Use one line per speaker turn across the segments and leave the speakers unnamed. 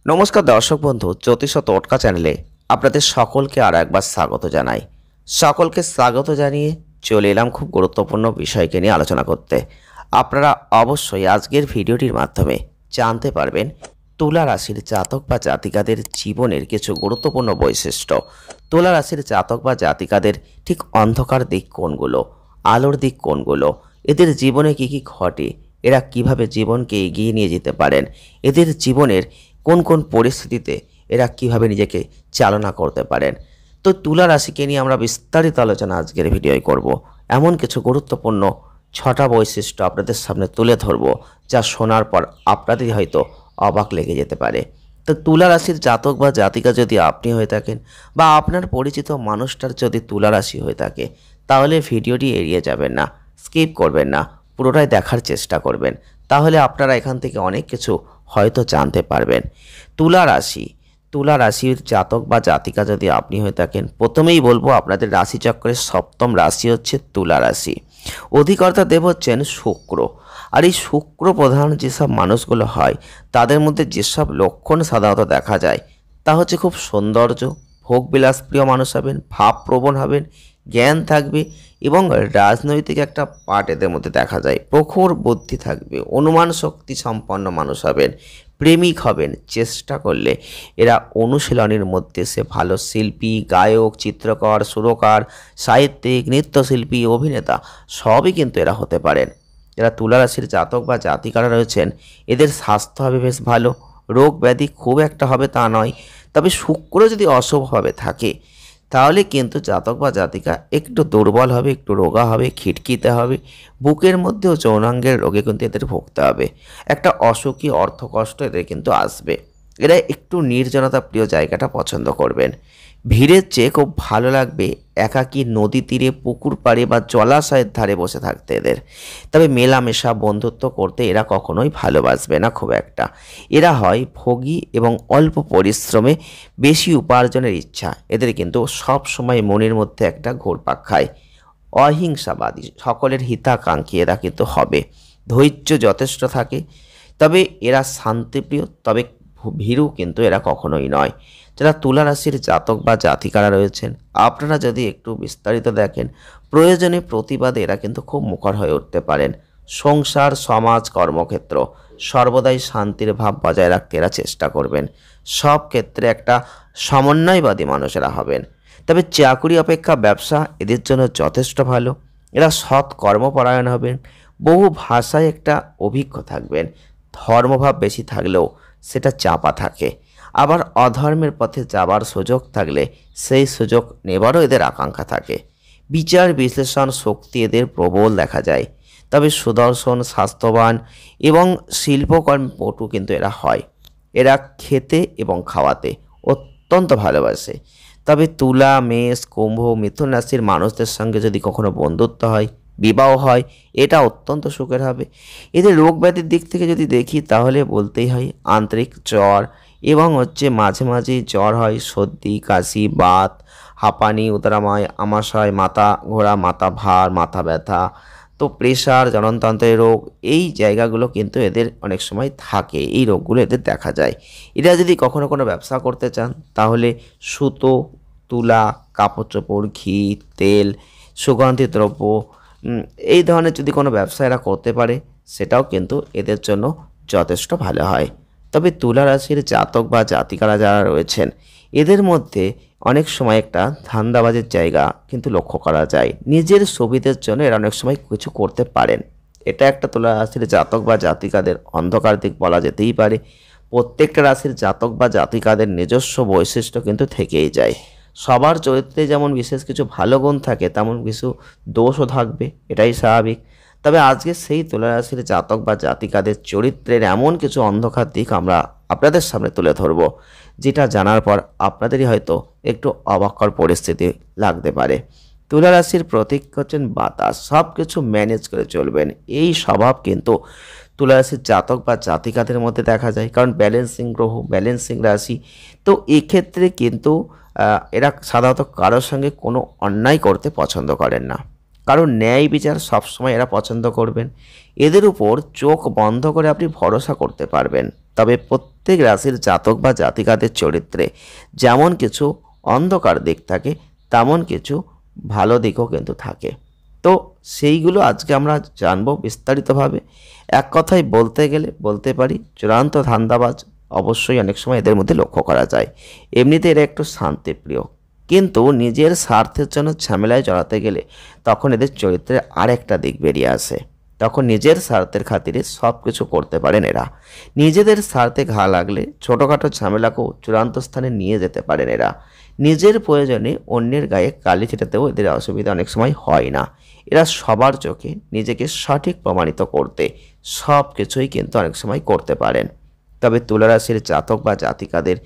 নমস্কার দর্শক বন্ধু, জ্যোতিষ টোটকা চ্যানেলে আপনাদের সকলকে আর একবার স্বাগত জানাই। সকলকে স্বাগত জানিয়ে চলে এলাম খুব গুরুত্বপূর্ণ বিষয়কে নিয়ে আলোচনা করতে। আপনারা অবশ্যই আজকের ভিডিওটির মাধ্যমে জানতে পারবেন তুলা রাশির জাতক বা জাতিকাদের জীবনের কিছু গুরুত্বপূর্ণ বৈশিষ্ট্য। তুলা রাশির জাতক বা জাতিকাদের ঠিক অন্ধকার দিক কোনগুলো, আলোর দিক কোনগুলো, এদের জীবনে কি কি ঘটে, এরা কিভাবে জীবনকে এগিয়ে নিয়ে যেতে পারেন, এদের জীবনের কোন কোন পরিস্থিতিতে এরা কিভাবে নিজেকে চালনা করতে পারেন। তো তুলা রাশিকে নিয়ে আমরা বিস্তারিত আলোচনা আজকের ভিডিওয় করব। এমন কিছু গুরুত্বপূর্ণ 6টা বৈশিষ্ট্য আপনাদের সামনে তুলে ধরব, যা শোনার পর আপনাদের হয়তো অবাক লেগে যেতে পারে। তো তুলা রাশির জাতক বা জাতিকা যদি আপনি হয়ে থাকেন বা আপনার পরিচিত মানুষটার যদি তুলা রাশি হয়ে থাকে, তাহলে ভিডিওটি এড়িয়ে যাবেন না, স্কিপ করবেন না, পুরোটাই দেখার চেষ্টা করবেন। তাহলে আপনারা এখান থেকে অনেক কিছু হয়তো জানতে পারবেন। তুলা রাশির জাতক বা জাতিকা যদি আপনি হয়ে থাকেন, প্রথমেই বলবো আপনাদের রাশিচক্রের 7ম রাশি হচ্ছে তুলা রাশি। অধিকর্তা দেব হচ্ছেন শুক্র। আর এই শুক্র প্রধান যেসব মানুষগুলো হয়, তাদের মধ্যে যেসব লক্ষণ সাধারণত দেখা যায় তা হচ্ছে খুব সৌন্দর্য, ভোগবিলাস প্রিয় মানুষ হবেন, ভাবপ্রবণ হবেন, জ্ঞান থাকবে এবং রাজনৈতিক একটা পার্ট এদের মধ্যে দেখা যায়। প্রখর বুদ্ধি থাকবে, অনুমান শক্তি সম্পন্ন মানুষ হবেন, প্রেমিক হবেন। চেষ্টা করলে এরা অনুশীলনের মধ্যে সে ভালো শিল্পী, গায়ক, চিত্রকর, সুরকার, সাহিত্যিক, নৃত্যশিল্পী, অভিনেতা সবই কিন্তু এরা হতে পারেন। যারা তুলা রাশির জাতক বা জাতিকারা রয়েছেন, এদের স্বাস্থ্য হবে বেশ ভালো, রোগ ব্যাধি খুব একটা হবে তা নয়। তবে শুক্র যদি অশুভভাবে থাকে, তাহলে কিন্তু জাতক বা জাতিকা একটু দুর্বল হবে, একটু রোগা হবে, খিটখিতে হবে, বুকের মধ্যেও যৌনাঙ্গের রোগে কিন্তু এদের ভুগতে হবে। একটা অসুখী অর্থকষ্ট এদের কিন্তু আসবে। এরা একটু নির্জনতা প্রিয় জায়গাটা পছন্দ করবেন। ভিড়ের চেয়ে খুব ভালো লাগবে একাকী নদী তীরে, পুকুর পাড়ে বা জলাশয়ের ধারে বসে থাকতে এদের। তবে মেলামেশা, বন্ধুত্ব করতে এরা কখনোই ভালোবাসবে না খুব একটা। এরা হয় ভোগী এবং অল্প পরিশ্রমে বেশি উপার্জনের ইচ্ছা এদের কিন্তু সব সময় মনের মধ্যে একটা ঘুরপাক খায়। অহিংসাবাদী, সকলের হিতাকাঙ্ক্ষী এরা কিন্তু হবে। ধৈর্য যথেষ্ট থাকে। তবে এরা শান্তিপ্রিয়, তবে ভীরু কিন্তু এরা কখনোই নয়। যারা তুলা রাশির জাতক বা জাতিকারা রয়েছেন, আপনারা যদি একটু বিস্তারিত দেখেন, প্রয়োজনে প্রতিবাদে এরা কিন্তু খুব মুখর হয়ে উঠতে পারেন। সংসার, সমাজ, কর্মক্ষেত্র সর্বদাই শান্তির ভাব বজায় রাখতে এরা চেষ্টা করবেন। সব ক্ষেত্রে একটা সমন্বয়বাদী মানুষেরা হবেন। তবে চাকুরি অপেক্ষা ব্যবসা এদের জন্য যথেষ্ট ভালো। এরা সৎ কর্মপরায়ণ হবেন, বহু ভাষায় একটা অভিজ্ঞ থাকবেন। ধর্মভাব বেশি থাকলেও সেটা চাপা থাকে। আবার অধর্মের পথে যাবার সুযোগ থাকলে সেই সুযোগ নেবারও এদের আকাঙ্ক্ষা থাকে। বিচার বিশ্লেষণ শক্তি এদের প্রবল দেখা যায়। তবে সুদর্শন, স্বাস্থ্যবান এবং শিল্পকর্মে পটু কিন্তু এরা হয়। এরা খেতে এবং খাওয়াতে অত্যন্ত ভালোবাসে। তবে তুলা, মেষ, কুম্ভ, মিথুন রাশির মানুষদের সঙ্গে যদি কখনো বন্ধুত্ব হয়, বিবাহ হয়, এটা অত্যন্ত সুখের হবে। এদের রোগ ব্যাধির দিক থেকে যদি দেখি, তাহলে বলতেই হয় আন্তরিক জ্বর এবং মাঝে মাঝে জ্বর হয়, সর্দি, কাশি, বাত, হাঁপানি, উদরাময়, আমাশয়, মাথা ঘোরা, মাথা ভার, মাথা ব্যথা, তো প্রেশার, জননতন্ত্রের রোগ, এই জায়গাগুলো কিন্তু এদের অনেক সময় থাকে। এই রোগগুলো এদের দেখা যায়। এরা যদি কখনো কোনো ব্যবসা করতে চান, তাহলে সুতো, তুলা, কাপড় চোপড়, ঘি, তেল, সুগন্ধি দ্রব্য, এই ধরনের যদি কোনো ব্যবসা এরা করতে পারে, সেটাও কিন্তু এদের জন্য যথেষ্ট ভালো হয়। তবে তুলা রাশির জাতক বা জাতিকারা যারা রয়েছেন, এদের মধ্যে অনেক সময় একটা ধান্দাবাজের জায়গা কিন্তু লক্ষ্য করা যায়। নিজের সুবিধের জন্য এরা অনেক সময় কিছু করতে পারেন। এটা একটা তুলা রাশির জাতক বা জাতিকাদের অন্ধকার দিক বলা যেতেই পারে। প্রত্যেকটা রাশির জাতক বা জাতিকাদের নিজস্ব বৈশিষ্ট্য কিন্তু থেকেই যায়। সবার চরিত্রে যেমন বিশেষ কিছু ভালো গুণ থাকে, তেমন কিছু দোষও থাকবে, এটাই স্বাভাবিক। তবে আজকে সেই তুলা রাশির জাতক বা জাতিকাদের চরিত্রের এমন কিছু অন্ধকার দিক আমরা আপনাদের সামনে তুলে ধরব, যেটা জানার পর আপনাদেরই হয়তো একটু অবাককর পরিস্থিতি লাগতে পারে। তুলা রাশির প্রতীক হচ্ছেন বাতাস, সব কিছু ম্যানেজ করে চলবেন। এই স্বভাব কিন্তু তুলা রাশির জাতক বা জাতিকাদের মধ্যে দেখা যায়, কারণ ব্যালেন্সিং গ্রহ, ব্যালেন্সিং রাশি। তো এক্ষেত্রে কিন্তু এরা সাধারণত কারোর সঙ্গে কোনো অন্যায় করতে পছন্দ করেন না, কারণ ন্যায় বিচার সবসময় এরা পছন্দ করবেন। এদের উপর চোখ বন্ধ করে আপনি ভরসা করতে পারবেন। তবে প্রত্যেক রাশির জাতক বা জাতিকাদের চরিত্রে যেমন কিছু অন্ধকার দিক থাকে তেমন কিছু ভালো দিকও কিন্তু থাকে। তো সেইগুলো আজকে আমরা জানবো বিস্তারিতভাবে। এক কথায় বলতে গেলে বলতে পারি চূড়ান্ত ধান্দাবাজ অবশ্যই অনেক সময় এদের মধ্যে লক্ষ্য করা যায়। এমনিতে এরা একটু শান্তিপ্রিয়, কিন্তু নিজের স্বার্থের জন্য ঝামেলায় জড়াতে গেলে তখন এদের চরিত্রে আরেকটা দিক বেরিয়ে আসে। তখন নিজের স্বার্থের খাতিরে সব কিছু করতে পারেন এরা। নিজেদের স্বার্থে ঘা লাগলে ছোটোখাটো ঝামেলাকেও চূড়ান্ত স্থানে নিয়ে যেতে পারেন এরা। নিজের প্রয়োজনে অন্যের গায়ে কালি ছিটাতেও এদের অসুবিধা অনেক সময় হয় না। এরা সবার চোখে নিজেকে সঠিক প্রমাণিত করতে সব কিছুই কিন্তু অনেক সময় করতে পারেন। তবে তুলা রাশির জাতক বা জাতিকাদের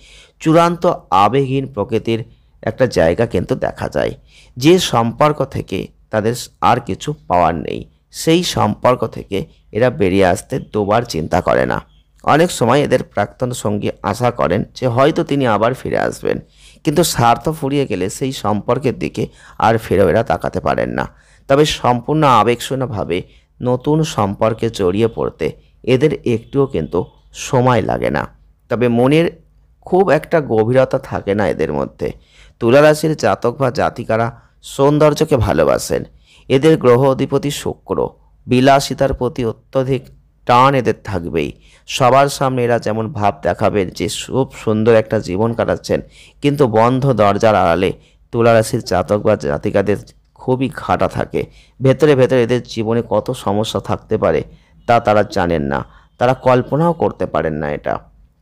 চূড়ান্ত আবেগহীন প্রকৃতির একটা জায়গা কিন্তু দেখা যায়। যে সম্পর্ক থেকে তাদের আর কিছু পাওয়ার নেই, সেই সম্পর্ক থেকে এরা বেরিয়ে আসতে দুবার চিন্তা করে না। অনেক সময় এদের প্রাক্তন সঙ্গী আশা করেন যে হয়তো তিনি আবার ফিরে আসবেন, কিন্তু স্বার্থ ফুরিয়ে গেলে সেই সম্পর্কের দিকে আর ফিরেও এরা তাকাতে পারেন না। তবে সম্পূর্ণ আবেগশূন্যভাবে নতুন সম্পর্কে জড়িয়ে পড়তে এদের একটুও কিন্তু সময় লাগে না। তবে মনের খুব একটা গভীরতা থাকে না এদের মধ্যে। তুলা রাশির জাতক বা জাতিকারা সৌন্দর্যকে ভালোবাসেন। এদের গ্রহ অধিপতি শুক্র, বিলাসিতার প্রতি অত্যধিক টান এদের থাকবেই। সবার সামনে এরা যেমন ভাব দেখাবেন যে খুব সুন্দর একটা জীবন কাটাচ্ছেন, কিন্তু বন্ধ দরজার আড়ালে তুলা রাশির জাতক বা জাতিকাদের খুবই ঘাটা থাকে। ভেতরে ভেতরে এদের জীবনে কত সমস্যা থাকতে পারে তা তারা জানেন না, তারা কল্পনাও করতে পারেন না এটা।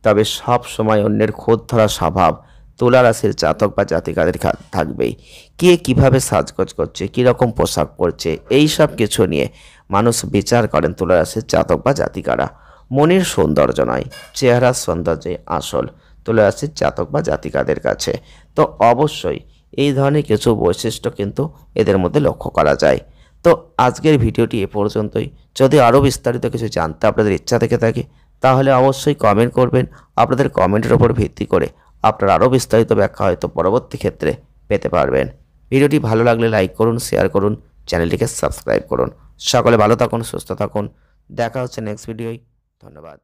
তবে সব সময় অন্যের খোঁজ ধরা স্বভাব তুলা রাশির জাতক বা জাতিকাদের থাকবেই। কে কিভাবে সাজগোজ করছে, কীরকম পোশাক পরছে, এই সব কিছু নিয়ে মানুষ বিচার করেন তুলা রাশির জাতক বা জাতিকারা। মনের সৌন্দর্য নয়, চেহারার সৌন্দর্যে আসল তুলা রাশির জাতক বা জাতিকাদের কাছে। তো অবশ্যই এই ধরনের কিছু বৈশিষ্ট্য কিন্তু এদের মধ্যে লক্ষ্য করা যায়। তো আজকের ভিডিওটি এ পর্যন্তই। যদি আরও বিস্তারিত কিছু জানতে আপনাদের ইচ্ছা থেকে থাকে তাহলে অবশ্যই কমেন্ট করবেন। আপনাদের কমেন্টের ওপর ভিত্তি করে আপনার আরও বিস্তারিত ব্যাখ্যা হয়তো পরবর্তী ক্ষেত্রে পেতে পারবেন। ভিডিওটি ভালো লাগলে লাইক করুন, শেয়ার করুন, চ্যানেলটিকে সাবস্ক্রাইব করুন। সকলে ভালো থাকুন, সুস্থ থাকুন। দেখা হচ্ছে নেক্সট ভিডিওয়। ধন্যবাদ।